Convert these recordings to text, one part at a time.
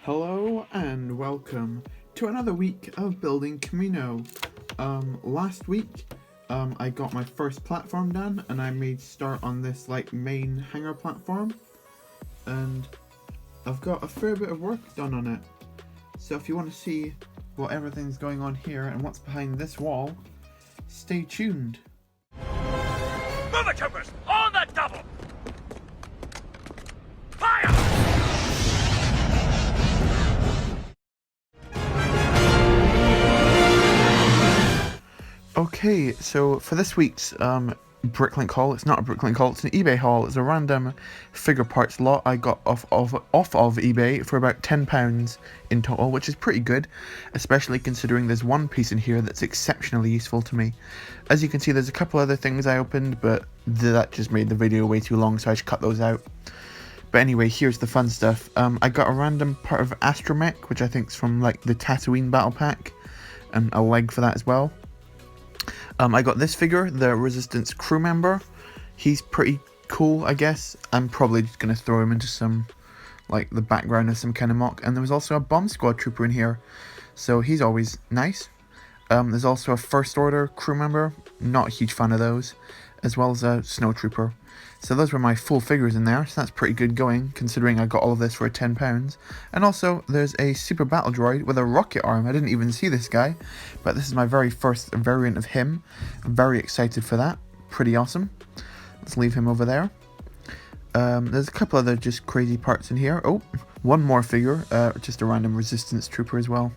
Hello and welcome to another week of building Kamino. Last week I got my first platform done and I made start on this main hangar platform, and I've got a fair bit of work done on it. So if you want to see what everything's going on here and what's behind this wall, stay tuned. Move it, troopers! On the double! Fire! Okay, so for this week's Bricklink haul, it's not a Bricklink haul, it's an eBay haul. It's a random figure parts lot I got off of eBay for about £10 in total, which is pretty good, especially considering there's one piece in here that's exceptionally useful to me. As you can see, there's a couple other things I opened, but that just made the video way too long, so I just cut those out. But anyway, here's the fun stuff. I got a random part of Astromech, which I think is from the Tatooine battle pack, and a leg for that as well. I got this figure, the Resistance crew member. He's pretty cool, I guess. I'm probably just going to throw him into some, the background of some kind of mock. And there was also a bomb squad trooper in here, so he's always nice. There's also a First Order crew member, not a huge fan of those, as well as a snow trooper. So those were my full figures in there, so that's pretty good going, considering I got all of this for £10. And also, there's a super battle droid with a rocket arm. I didn't even see this guy, but this is my very first variant of him. I'm very excited for that. Pretty awesome. Let's leave him over there. There's a couple other just crazy parts in here. Oh, one more figure, just a random Resistance trooper as well.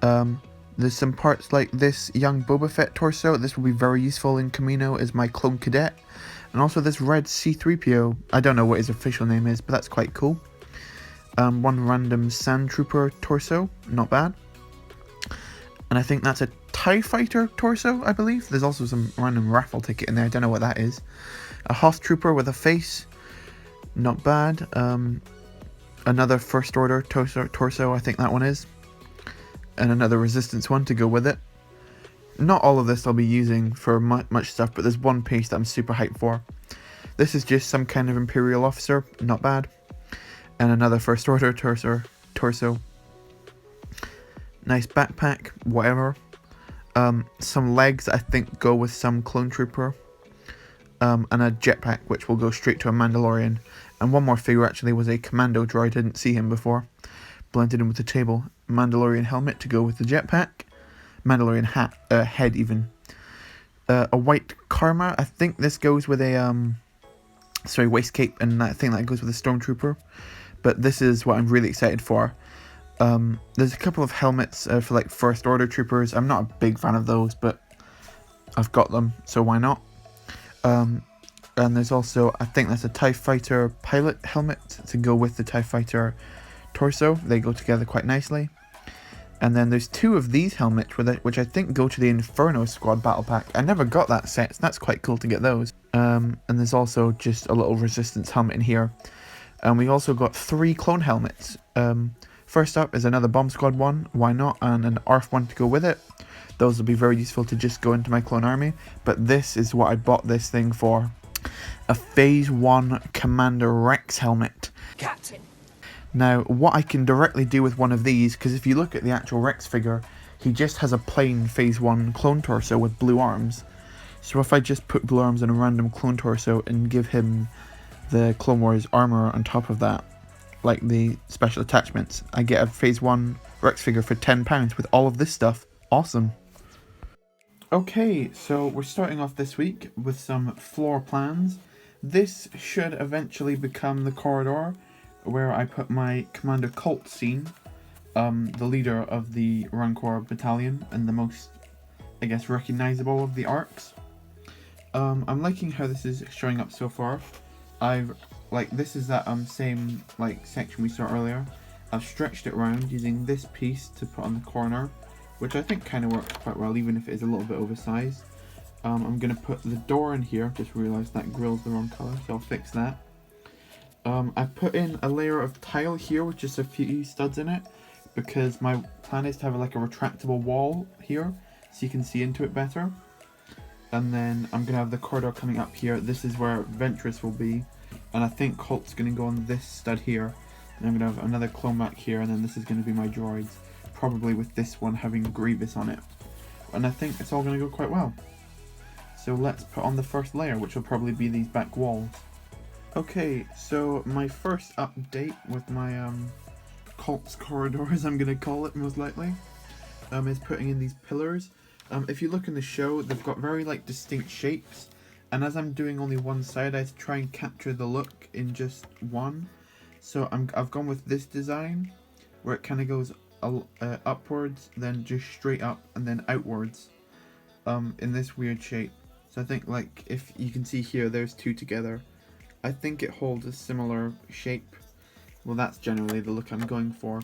There's some parts like this young Boba Fett torso. This will be very useful in Kamino as my clone cadet. And also this red C-3PO. I don't know what his official name is, but that's quite cool. One random Sand Trooper torso. Not bad. And I think that's a TIE Fighter torso, I believe. There's also some random raffle ticket in there. I don't know what that is. A Hoth Trooper with a face. Not bad. Another First Order torso, I think that one is. And another Resistance one to go with it. Not all of this I'll be using for much stuff, but there's one piece that I'm super hyped for. This is just some kind of Imperial officer, not bad. And another First Order torso. Nice backpack, whatever. Some legs I think go with some clone trooper. And a jetpack, which will go straight to a Mandalorian. And one more figure actually was a commando droid, I didn't see him before. Blended in with the table. Mandalorian helmet to go with the jetpack. Mandalorian hat, head even. A white Karma. I think this goes with a waist cape, and I think that goes with a Stormtrooper. But this is what I'm really excited for. There's a couple of helmets for First Order troopers. I'm not a big fan of those, but I've got them, so why not? And there's also, I think that's a TIE Fighter pilot helmet to go with the TIE Fighter torso. They go together quite nicely. And then there's two of these helmets which I think go to the Inferno Squad battle pack. I never got that set, so that's quite cool to get those. And there's also just a little Resistance helmet in here. And we also got 3 clone helmets. First up is another Bomb Squad one, why not, and an ARF one to go with it. Those will be very useful to just go into my clone army. But this is what I bought this thing for. A Phase 1 Commander Rex helmet. Captain. Now, what I can directly do with one of these, because if you look at the actual Rex figure, he just has a plain Phase 1 clone torso with blue arms. So if I just put blue arms on a random clone torso and give him the Clone Wars armor on top of that, like the special attachments, I get a Phase 1 Rex figure for £10 with all of this stuff. Awesome. Okay, so we're starting off this week with some floor plans. This should eventually become the corridor where I put my Commander Colt scene, the leader of the Rancor battalion and the most, I guess, recognizable of the arcs. I'm liking how this is showing up so far. This is that same section we saw earlier. I've stretched it around using this piece to put on the corner, which I think kind of works quite well, even if it is a little bit oversized. I'm going to put the door in here. Just realised that grill's the wrong colour, so I'll fix that. I've put in a layer of tile here with just a few studs in it, because my plan is to have a retractable wall here, so you can see into it better. And then I'm going to have the corridor coming up here. This is where Ventress will be, and I think Colt's going to go on this stud here. And I'm going to have another clone back here, and then this is going to be my droids, probably with this one having Grievous on it. And I think it's all going to go quite well. So let's put on the first layer, which will probably be these back walls. Okay, so my first update with my Colt's corridors, I'm going to call it most likely, is putting in these pillars. If you look in the show, they've got very like distinct shapes, and as I'm doing only one side, I try and capture the look in just one. So I've gone with this design, where it kind of goes upwards, then just straight up, and then outwards, in this weird shape. So I think, like, if you can see here, there's two together. I think it holds a similar shape. Well, that's generally the look I'm going for.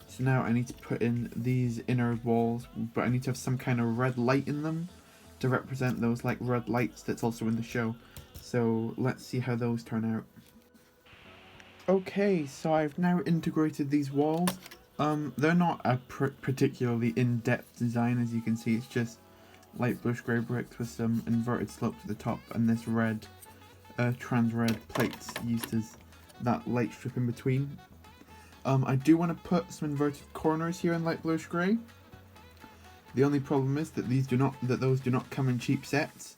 So now I need to put in these inner walls, but I need to have some kind of red light in them to represent those like red lights that's also in the show. So let's see how those turn out. Okay, so I've now integrated these walls. They're not a particularly in-depth design, as you can see. It's just light bluish grey bricks with some inverted slope to the top, and this red, trans red plates used as that light strip in between. I do want to put some inverted corners here in light bluish grey. The only problem is that those do not come in cheap sets,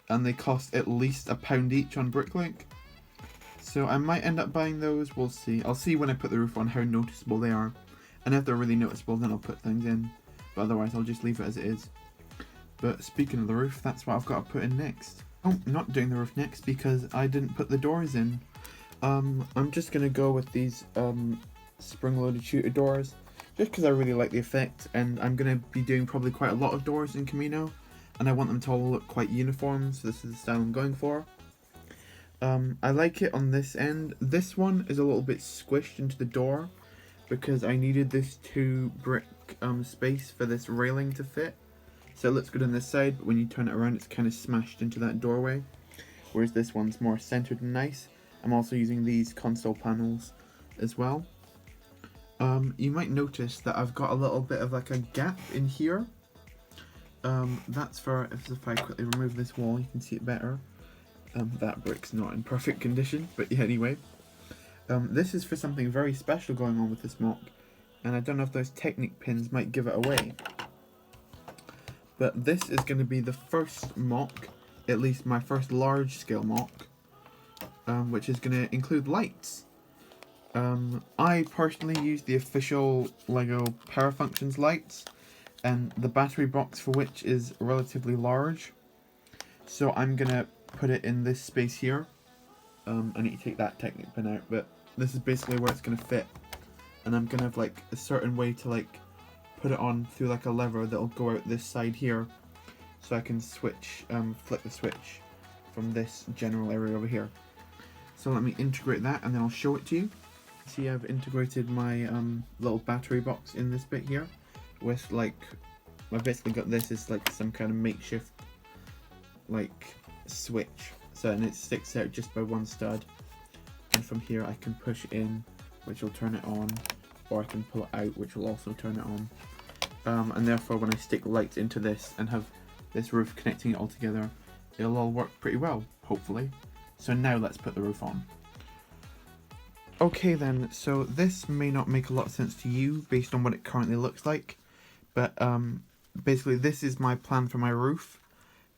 and they cost at least £1 each on Bricklink. So I might end up buying those, we'll see. I'll see when I put the roof on how noticeable they are. And if they're really noticeable, then I'll put things in. But otherwise, I'll just leave it as it is. But speaking of the roof, that's what I've got to put in next. Oh, not doing the roof next because I didn't put the doors in. I'm just going to go with these spring-loaded shooter doors. Just because I really like the effect. And I'm going to be doing probably quite a lot of doors in Kamino. And I want them to all look quite uniform, so this is the style I'm going for. I like it on this end. This one is a little bit squished into the door because I needed this 2 brick space for this railing to fit. So it looks good on this side, but when you turn it around it's kind of smashed into that doorway. Whereas this one's more centered and nice. I'm also using these console panels as well. You might notice that I've got a little bit of like a gap in here. That's for, if I quickly remove this wall, you can see it better. That brick's not in perfect condition, but yeah, anyway. This is for something very special going on with this mock, and I don't know if those Technic pins might give it away. But this is going to be the first mock, at least my first large scale mock, which is going to include lights. I personally use the official LEGO Power Functions lights, and the battery box for which is relatively large. So I'm going to put it in this space here. I need to take that Technic pin out, but this is basically where it's going to fit. And I'm going to have like a certain way to like put it on through like a lever that'll go out this side here. So I can switch, flick the switch from this general area over here. So let me integrate that and then I'll show it to you. See, I've integrated my little battery box in this bit here with like, I've basically got this as like some kind of makeshift like switch, so and it sticks out just by one stud, and from here I can push in, which will turn it on, or I can pull it out, which will also turn it on, and therefore when I stick lights into this and have this roof connecting it all together, it'll all work pretty well, hopefully. So now let's put the roof on. Okay then, so this may not make a lot of sense to you based on what it currently looks like, but basically this is my plan for my roof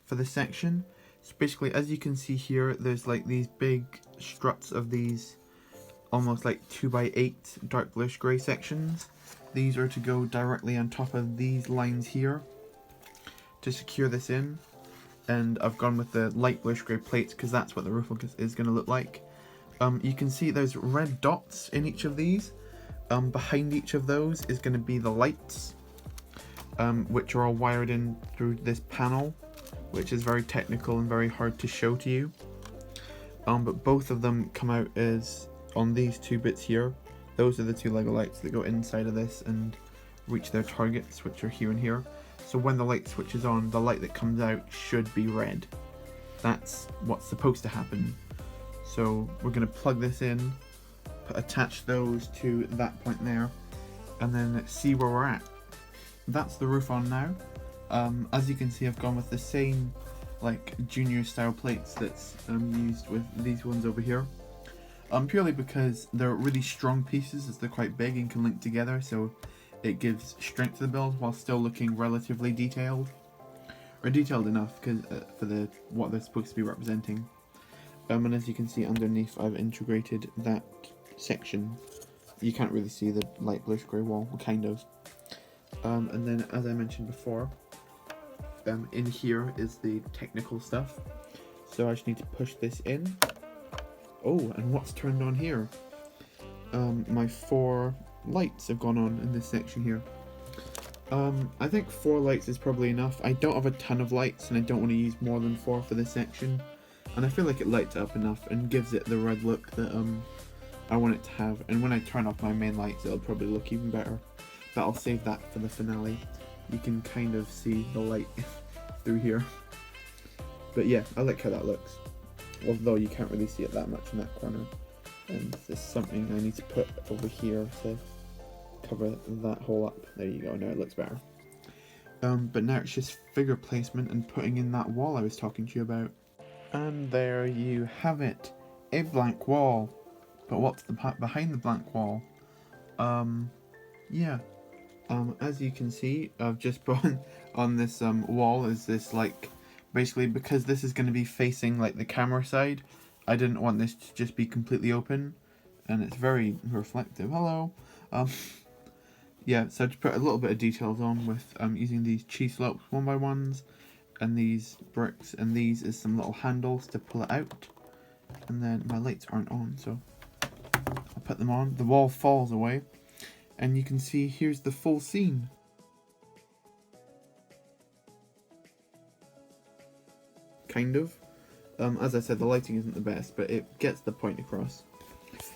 for this section. So basically, as you can see here, there's like these big struts of these almost like 2x8 dark bluish grey sections. These are to go directly on top of these lines here to secure this in. And I've gone with the light bluish grey plates because that's what the roof is going to look like. You can see there's red dots in each of these. Behind each of those is going to be the lights, which are all wired in through this panel, which is very technical and very hard to show to you. But both of them come out as on these 2 bits here. Those are the 2 LEGO lights that go inside of this and reach their targets, which are here and here. So when the light switches on, the light that comes out should be red. That's what's supposed to happen. So we're going to plug this in, attach those to that point there, and then see where we're at. That's the roof on now. As you can see, I've gone with the same like junior style plates that's used with these ones over here. Purely because they're really strong pieces as they're quite big and can link together, so it gives strength to the build while still looking relatively detailed. Or detailed enough for what they're supposed to be representing. And as you can see underneath, I've integrated that section. You can't really see the light bluish grey wall, kind of. And then, as I mentioned before, in here is the technical stuff. So I just need to push this in. Oh, and what's turned on here? My 4 lights have gone on in this section here. I think 4 lights is probably enough. I don't have a ton of lights and I don't want to use more than 4 for this section. And I feel like it lights up enough and gives it the red look that I want it to have. And when I turn off my main lights, it'll probably look even better. But I'll save that for the finale. You can kind of see the light through here. But yeah, I like how that looks. Although you can't really see it that much in that corner. And there's something I need to put over here to cover that hole up. There you go, now it looks better. But now it's just figure placement and putting in that wall I was talking to you about. And there you have it, a blank wall. But what's behind the blank wall? Yeah. As you can see, I've just put on this wall is this, like, basically because this is going to be facing like the camera side, I didn't want this to just be completely open, and it's very reflective. Hello. Yeah, so I just put a little bit of details on with using these cheese slopes 1x1s and these bricks, and these is some little handles to pull it out. And then my lights aren't on, so I'll put them on. The wall falls away, and you can see here's the full scene. Kind of. As I said, the lighting isn't the best, but it gets the point across.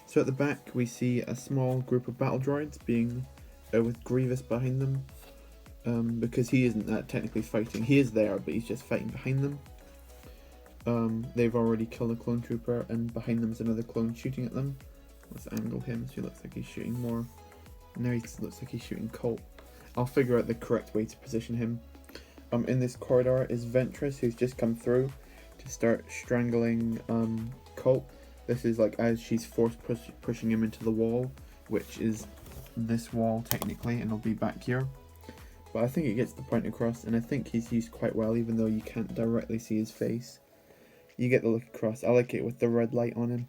So at the back we see a small group of battle droids being with Grievous behind them, because he isn't technically fighting. He is there, but he's just fighting behind them. They've already killed a clone trooper, and behind them is another clone shooting at them. Let's angle him so he looks like he's shooting more. Now he looks like he's shooting Colt. I'll figure out the correct way to position him. In this corridor is Ventress, who's just come through to start strangling Colt. This is like as she's pushing him into the wall, which is this wall technically, and I'll be back here. But I think it gets the point across, and I think he's used quite well, even though you can't directly see his face. You get the look across. I like it with the red light on him.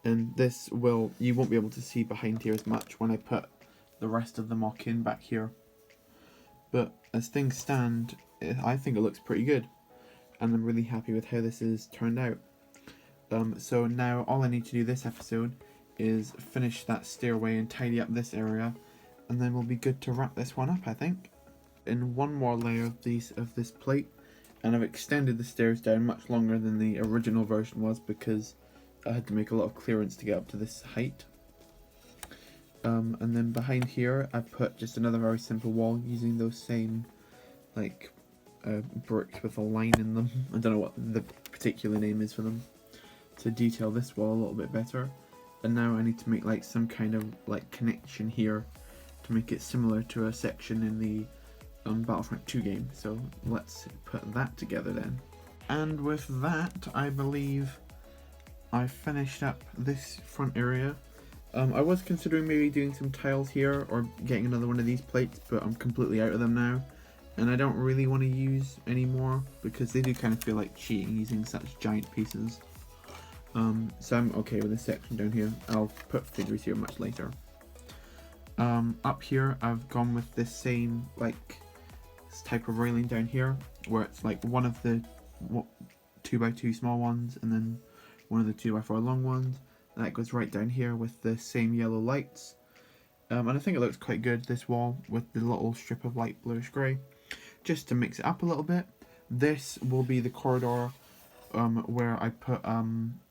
And this you won't be able to see behind here as much when I put the rest of the mock in back here. But as things stand, I think it looks pretty good, and I'm really happy with how this has turned out. So now all I need to do this episode is finish that stairway and tidy up this area, and then we'll be good to wrap this one up, I think. In one more layer of this plate, and I've extended the stairs down much longer than the original version was because I had to make a lot of clearance to get up to this height. And then behind here I put just another very simple wall using those same like bricks with a line in them. I don't know what the particular name is for them, to detail this wall a little bit better. And now I need to make like some kind of like connection here to make it similar to a section in the Battlefront 2 game. So let's put that together then. And with that, I believe I finished up this front area. I was considering maybe doing some tiles here or getting another one of these plates, but I'm completely out of them now, and I don't really want to use any more because they do kind of feel like cheating using such giant pieces. So I'm okay with this section down here. I'll put figures here much later. Up here I've gone with this same like type of railing down here, where it's like one of the 2x2 small ones and then one of the 2x4 long ones. That goes right down here with the same yellow lights. And I think it looks quite good, this wall, with the little strip of light bluish grey. Just to mix it up a little bit. This will be the corridor where I put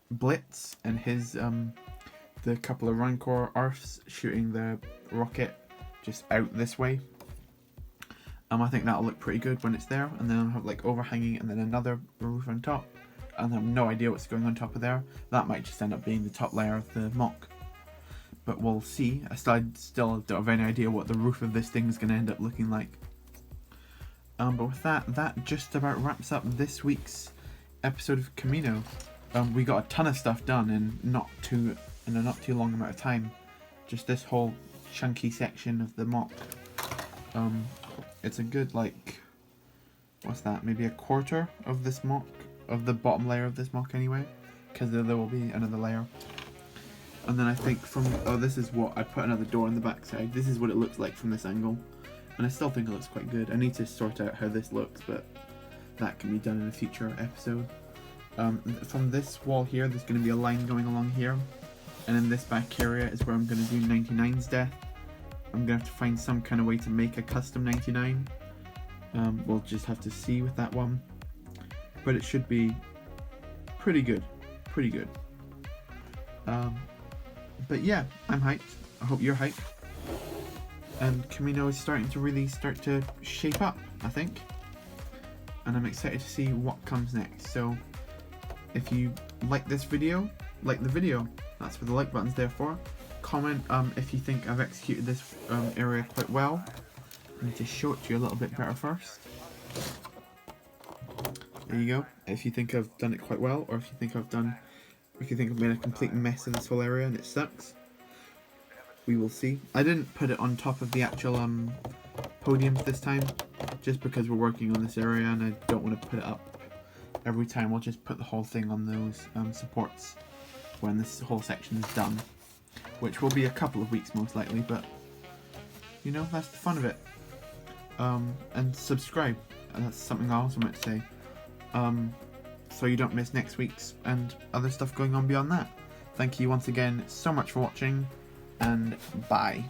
Blitz and his, the couple of Rancor Arfs shooting the rocket just out this way. I think that'll look pretty good when it's there. And then I'll have like overhanging and then another roof on top. And I have no idea what's going on top of there. That might just end up being the top layer of the mock. But we'll see. I still don't have any idea what the roof of this thing is going to end up looking like. But with that just about wraps up this week's episode of Kamino. we got a ton of stuff done in a not too long amount of time. Just this whole chunky section of the MOC. It's a good, like, what's that? Maybe a quarter of this MOC, of the bottom layer of this MOC anyway, because there will be another layer. And then I think from, oh, this is what I put another door on the back side. This is what it looks like from this angle, and I still think it looks quite good. I need to sort out how this looks, but that can be done in a future episode. From this wall here, there's going to be a line going along here, and in this back area is where I'm going to do 99's death. I'm going to have to find some kind of way to make a custom 99. We'll just have to see with that one, but it should be pretty good, pretty good. But yeah, I'm hyped. I hope you're hyped. And Kamino is starting to really start to shape up, I think. And I'm excited to see what comes next. So if you like this video, like the video. That's what the like button's there for. Comment if you think I've executed this area quite well. I need to show it to you a little bit better first. There you go. If you think I've done it quite well, or if you think I've made a complete mess of this whole area and it sucks, we will see. I didn't put it on top of the actual podiums this time, just because we're working on this area and I don't want to put it up every time. We'll just put the whole thing on those supports when this whole section is done, which will be a couple of weeks most likely, but you know, that's the fun of it. And subscribe, and that's something I also meant to say, so you don't miss next week's and other stuff going on beyond that. Thank you once again so much for watching, and bye.